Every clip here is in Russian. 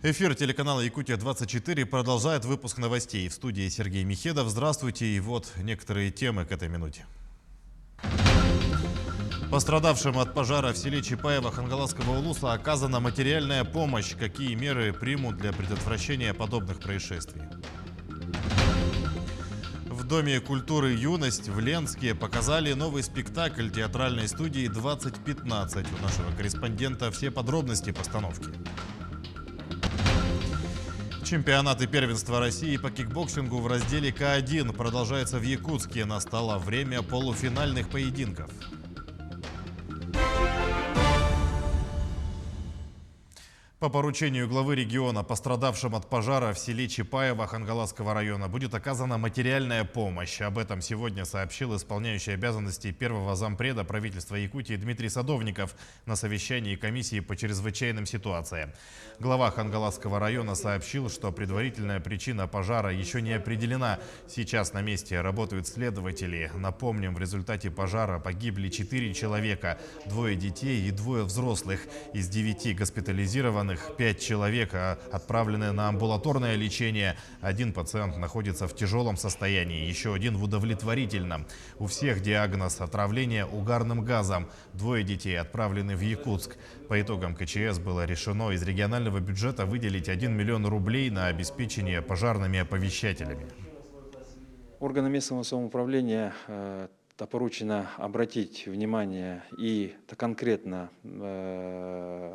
Эфир телеканала «Якутия-24» продолжает выпуск новостей. В студии Сергей Михедов. Здравствуйте. И вот некоторые темы к этой минуте. Пострадавшим от пожара в селе Чапаево Хангаласского улуса оказана материальная помощь. Какие меры примут для предотвращения подобных происшествий? В Доме культуры «Юность» в Ленске показали новый спектакль театральной студии «2015». У нашего корреспондента все подробности постановки. Чемпионаты первенства России по кикбоксингу в разделе К1 продолжается в Якутске. Настало время полуфинальных поединков. По поручению главы региона пострадавшим от пожара в селе Чапаево Хангаласского района будет оказана материальная помощь. Об этом сегодня сообщил исполняющий обязанности первого зампреда правительства Якутии Дмитрий Садовников на совещании комиссии по чрезвычайным ситуациям. Глава Хангаласского района сообщил, что предварительная причина пожара еще не определена. Сейчас на месте работают следователи. Напомним, в результате пожара погибли 4 человека, 2 детей и 2 взрослых. Из 9 госпитализированных 5 человек отправлены на амбулаторное лечение. 1 пациент находится в тяжелом состоянии, еще 1 в удовлетворительном. У всех диагноз отравления угарным газом. 2 детей отправлены в Якутск. По итогам КЧС было решено из регионального бюджета выделить 1 миллион рублей на обеспечение пожарными оповещателями. Органам местного самоуправления поручено обратить внимание и конкретно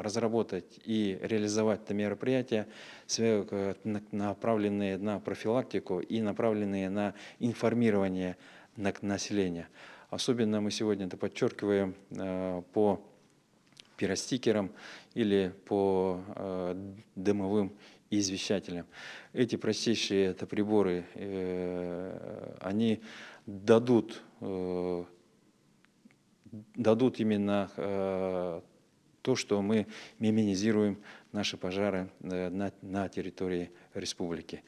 разработать и реализовать это мероприятия, направленные на профилактику и направленные на информирование населения. Особенно мы сегодня это подчеркиваем по пиростикерам или по дымовым извещателям. Эти простейшие приборы, они дадут именно то, что мы минимизируем наши пожары на территории республики.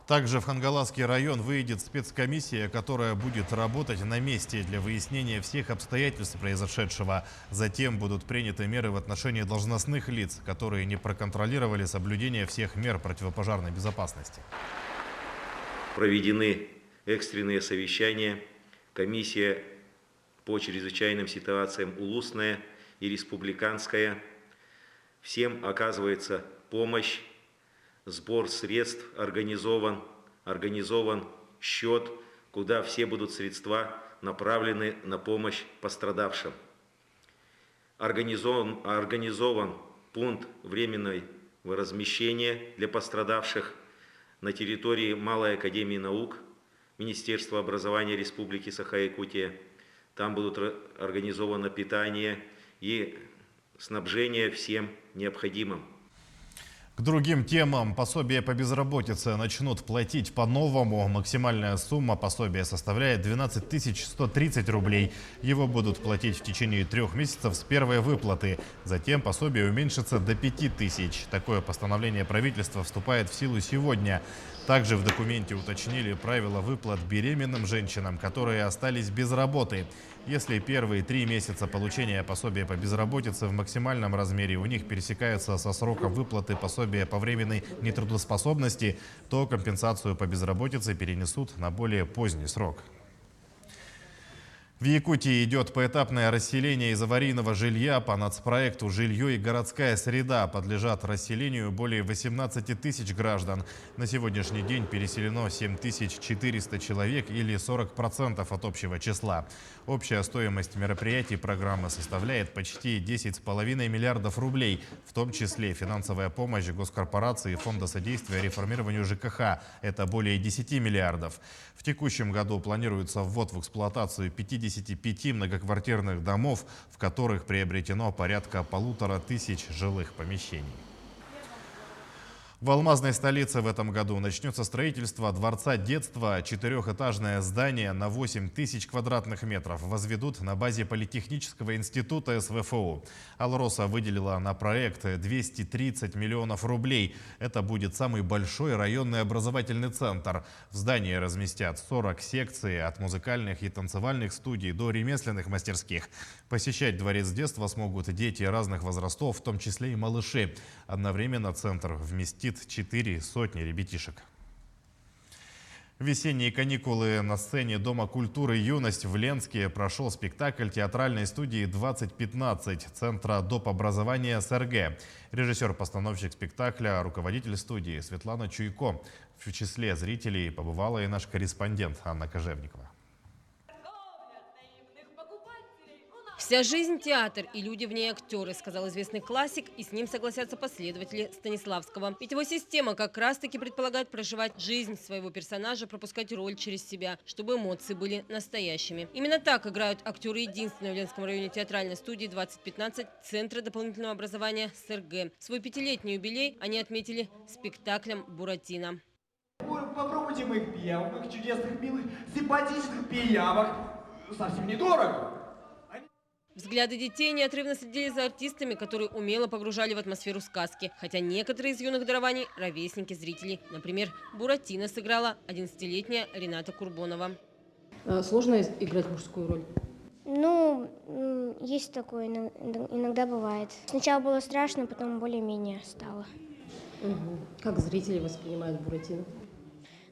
Также в Хангаласский район выйдет спецкомиссия, которая будет работать на месте для выяснения всех обстоятельств произошедшего. Затем будут приняты меры в отношении должностных лиц, которые не проконтролировали соблюдение всех мер противопожарной безопасности. Проведены экстренные совещания. Комиссия по чрезвычайным ситуациям улусная и республиканская. Всем оказывается помощь. Сбор средств организован счет, куда все будут средства направлены на помощь пострадавшим. Организован пункт временного размещения для пострадавших на территории Малой академии наук Министерства образования Республики Саха-Якутия. Там будут организовано питание и снабжение всем необходимым. К другим темам. Пособие по безработице начнут платить по-новому. Максимальная сумма пособия составляет 12 130 рублей. Его будут платить в течение 3 месяцев с первой выплаты. Затем пособие уменьшится до 5000. Такое постановление правительства вступает в силу сегодня. Также в документе уточнили правила выплат беременным женщинам, которые остались без работы. Если первые 3 месяца получения пособия по безработице в максимальном размере у них пересекаются со сроком выплаты пособия по временной нетрудоспособности, то компенсацию по безработице перенесут на более поздний срок. В Якутии идет поэтапное расселение из аварийного жилья. По нацпроекту «Жилье и городская среда» подлежат расселению более 18 тысяч граждан. На сегодняшний день переселено 7400 человек или 40% от общего числа. Общая стоимость мероприятий программы составляет почти 10,5 миллиардов рублей, в том числе финансовая помощь госкорпорации и Фонда содействия реформированию ЖКХ. Это более 10 миллиардов. В текущем году планируется ввод в эксплуатацию 55 многоквартирных домов, в которых приобретено порядка 1500 жилых помещений. В алмазной столице в этом году начнется строительство Дворца детства. 4-этажное здание на 8 тысяч квадратных метров возведут на базе Политехнического института СВФУ. Алроса выделила на проект 230 миллионов рублей. Это будет самый большой районный образовательный центр. В здании разместят 40 секций от музыкальных и танцевальных студий до ремесленных мастерских. Посещать Дворец детства смогут дети разных возрастов, в том числе и малыши. Одновременно центр вместит 4 сотни ребятишек. Весенние каникулы на сцене Дома культуры «Юность» в Ленске прошел спектакль театральной студии «2015» Центра доп. Образования СРГ. Режиссер-постановщик спектакля, руководитель студии Светлана Чуйко. В числе зрителей побывала и наш корреспондент Анна Кожевникова. Вся жизнь – театр, и люди в ней – актеры, сказал известный классик, и с ним согласятся последователи Станиславского. Ведь его система как раз-таки предполагает проживать жизнь своего персонажа, пропускать роль через себя, чтобы эмоции были настоящими. Именно так играют актеры единственной в Ленском районе театральной студии «2015» Центра дополнительного образования СРГ. Свой 5-летний юбилей они отметили спектаклем «Буратино». Попробуйте моих пиявок, моих чудесных, милых, симпатичных пиявок. Совсем недорого. Взгляды детей неотрывно следили за артистами, которые умело погружали в атмосферу сказки. Хотя некоторые из юных дарований – ровесники зрителей. Например, Буратино сыграла 11-летняя Рената Курбонова. Сложно играть мужскую роль? Ну, есть такое, иногда бывает. Сначала было страшно, потом более-менее стало. Как зрители воспринимают Буратино?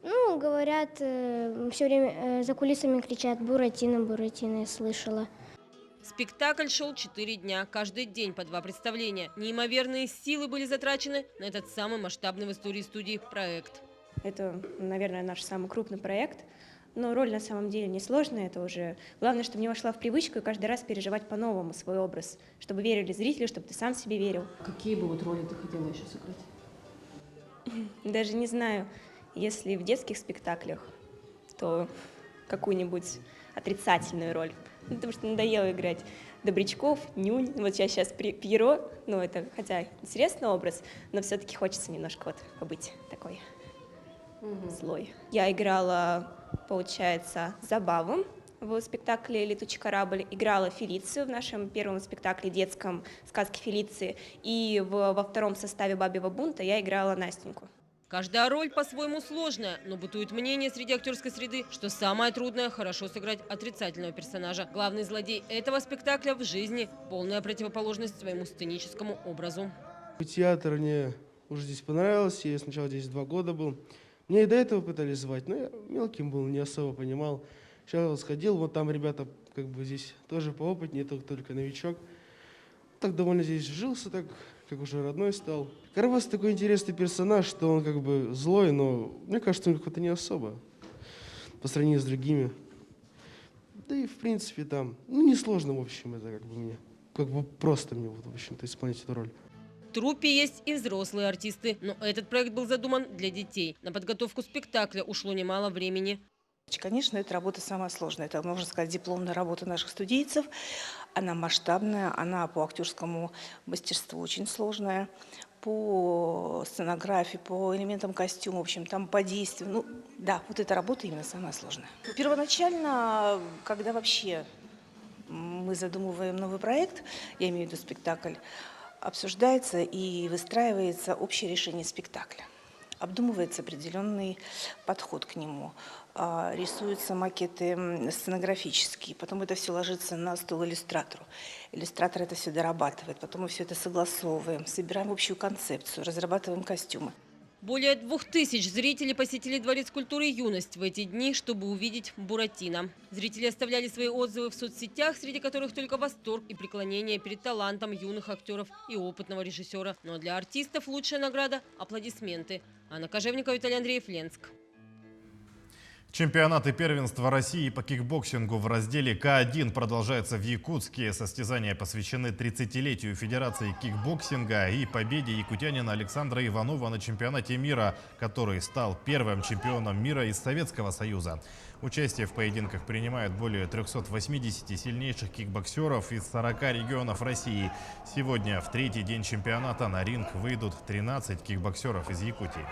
Ну, говорят, все время за кулисами кричат «Буратино, Буратино», я слышала. Спектакль шел 4 дня, каждый день по 2 представления. Неимоверные силы были затрачены на этот самый масштабный в истории студии проект. Это, наверное, наш самый крупный проект, но роль на самом деле несложная. Это уже главное, чтобы не вошла в привычку и каждый раз переживать по-новому свой образ, чтобы верили зрители, чтобы ты сам себе верил. Какие бы вот роли ты хотела еще сыграть? Даже не знаю, если в детских спектаклях, то какую-нибудь отрицательную роль. Потому что надоело играть добрячков, нюнь. Вот сейчас Пьеро, ну это хотя интересный образ, но все-таки хочется немножко вот побыть такой злой. Я играла, получается, Забаву в спектакле «Летучий корабль», играла Фелицию в нашем первом спектакле детском «Сказки Фелиции», и во втором составе «Бабьего бунта» я играла Настеньку. Каждая роль по-своему сложная, но бытует мнение среди актерской среды, что самое трудное – хорошо сыграть отрицательного персонажа. Главный злодей этого спектакля в жизни – полная противоположность своему сценическому образу. Театр мне уже здесь понравился, я сначала здесь 2 года был. Меня и до этого пытались звать, но я мелким был, не особо понимал. Сейчас сходил, вот там ребята как бы здесь тоже поопытнее, только новичок. Так довольно здесь вжился, так как уже родной стал. Карабас такой интересный персонаж, что он как бы злой, но мне кажется, он какой-то не особо по сравнению с другими. Да и в принципе там, ну несложно в общем, это как бы мне, как бы просто мне вот в общем-то исполнять эту роль. В труппе есть и взрослые артисты, но этот проект был задуман для детей. На подготовку спектакля ушло немало времени. Конечно, эта работа самая сложная. Это, можно сказать, дипломная работа наших студийцев. Она масштабная, она по актерскому мастерству очень сложная, по сценографии, по элементам костюма, в общем, там по действию. Ну, да, вот эта работа именно самая сложная. Первоначально, когда вообще мы задумываем новый проект, я имею в виду спектакль, обсуждается и выстраивается общее решение спектакля. Обдумывается определенный подход к нему, рисуются макеты сценографические, потом это все ложится на стол иллюстратору. Иллюстратор это все дорабатывает, потом мы все это согласовываем, собираем общую концепцию, разрабатываем костюмы. Более 2000 зрителей посетили Дворец культуры «Юность» в эти дни, чтобы увидеть Буратино. Зрители оставляли свои отзывы в соцсетях, среди которых только восторг и преклонение перед талантом юных актеров и опытного режиссера. Но для артистов лучшая награда – аплодисменты. Анна Кожевникова, Виталий Андреев, Ленск. Чемпионаты первенства России по кикбоксингу в разделе К1 продолжаются в Якутске. Состязания посвящены 30-летию Федерации кикбоксинга и победе якутянина Александра Иванова на чемпионате мира, который стал первым чемпионом мира из Советского Союза. Участие в поединках принимают более 380 сильнейших кикбоксеров из 40 регионов России. Сегодня, в третий день чемпионата, на ринг выйдут 13 кикбоксеров из Якутии.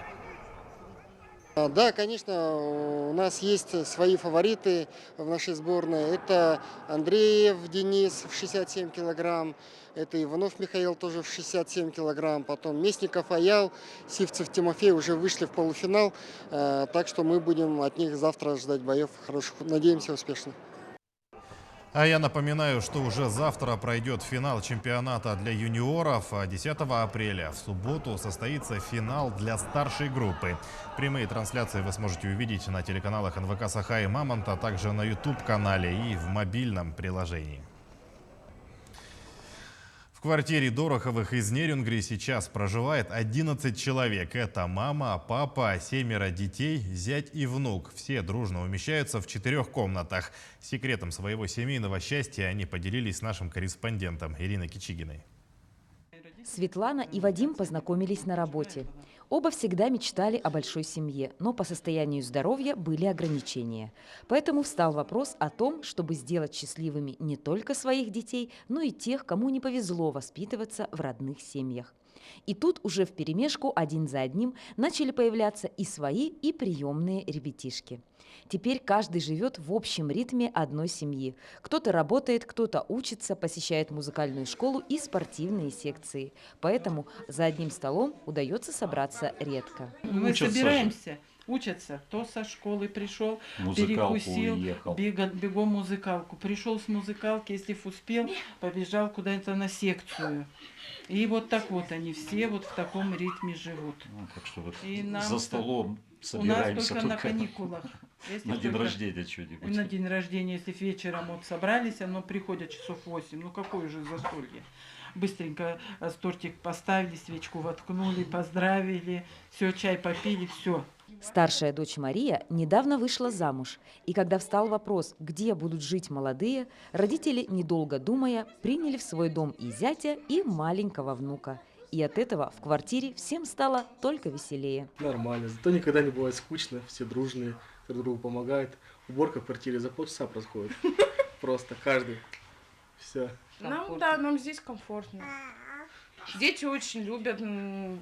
Да, конечно, у нас есть свои фавориты в нашей сборной. Это Андреев Денис в 67 килограмм, это Иванов Михаил тоже в 67 килограмм, потом Местников Аял, Сивцев Тимофей уже вышли в полуфинал, так что мы будем от них завтра ждать боев хороших, надеемся, успешных. А я напоминаю, что уже завтра пройдет финал чемпионата для юниоров, а 10 апреля в субботу состоится финал для старшей группы. Прямые трансляции вы сможете увидеть на телеканалах НВК «Саха» и «Мамонт», а также на YouTube-канале и в мобильном приложении. В квартире Дороховых из Нерюнгри сейчас проживает 11 человек. Это мама, папа, 7 детей, зять и внук. Все дружно умещаются в 4 комнатах. Секретом своего семейного счастья они поделились с нашим корреспондентом Ириной Кичигиной. Светлана и Вадим познакомились на работе. Оба всегда мечтали о большой семье, но по состоянию здоровья были ограничения. Поэтому встал вопрос о том, чтобы сделать счастливыми не только своих детей, но и тех, кому не повезло воспитываться в родных семьях. И тут уже вперемешку один за одним начали появляться и свои, и приемные ребятишки. Теперь каждый живет в общем ритме одной семьи. Кто-то работает, кто-то учится, посещает музыкальную школу и спортивные секции. Поэтому за одним столом удается собраться редко. Мы собираемся. Учатся. Кто со школы пришел, перекусил, бегом музыкалку. Пришел с музыкалки, если успел, побежал куда-то на секцию. И вот так вот они все вот в таком ритме живут. Так что вот и нам за столом У собираемся. нас только на каникулах. На день рождения что-нибудь. На день рождения, если вечером вот собрались, оно приходят часов 8. Ну какое же застолье. Быстренько тортик поставили, свечку воткнули, поздравили, все, чай попили, все. Старшая дочь Мария недавно вышла замуж, и когда встал вопрос, где будут жить молодые, родители, недолго думая, приняли в свой дом и зятя, и маленького внука. И от этого в квартире всем стало только веселее. Нормально, зато никогда не бывает скучно, все дружные, друг другу помогают. Уборка в квартире за полчаса происходит. Просто каждый. Все. Нам здесь комфортно. Дети очень любят,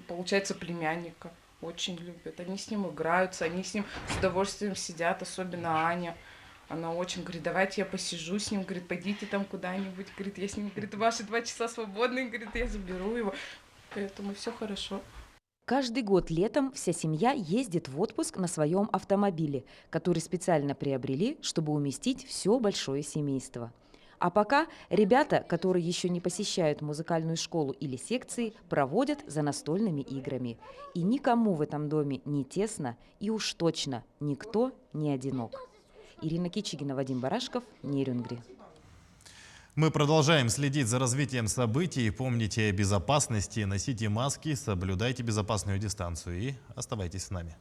получается, племянника. Очень любят. Они с ним играются, они с ним с удовольствием сидят, особенно Аня. Она очень говорит, давайте я посижу с ним, говорит, пойдите там куда-нибудь, говорит, я с ним, говорит, ваши 2 часа свободные, говорит, я заберу его. Поэтому все хорошо. Каждый год летом вся семья ездит в отпуск на своем автомобиле, который специально приобрели, чтобы уместить все большое семейство. А пока ребята, которые еще не посещают музыкальную школу или секции, проводят за настольными играми. И никому в этом доме не тесно, и уж точно никто не одинок. Ирина Кичигина, Вадим Барашков, Нерюнгри. Мы продолжаем следить за развитием событий. Помните о безопасности, носите маски, соблюдайте безопасную дистанцию и оставайтесь с нами.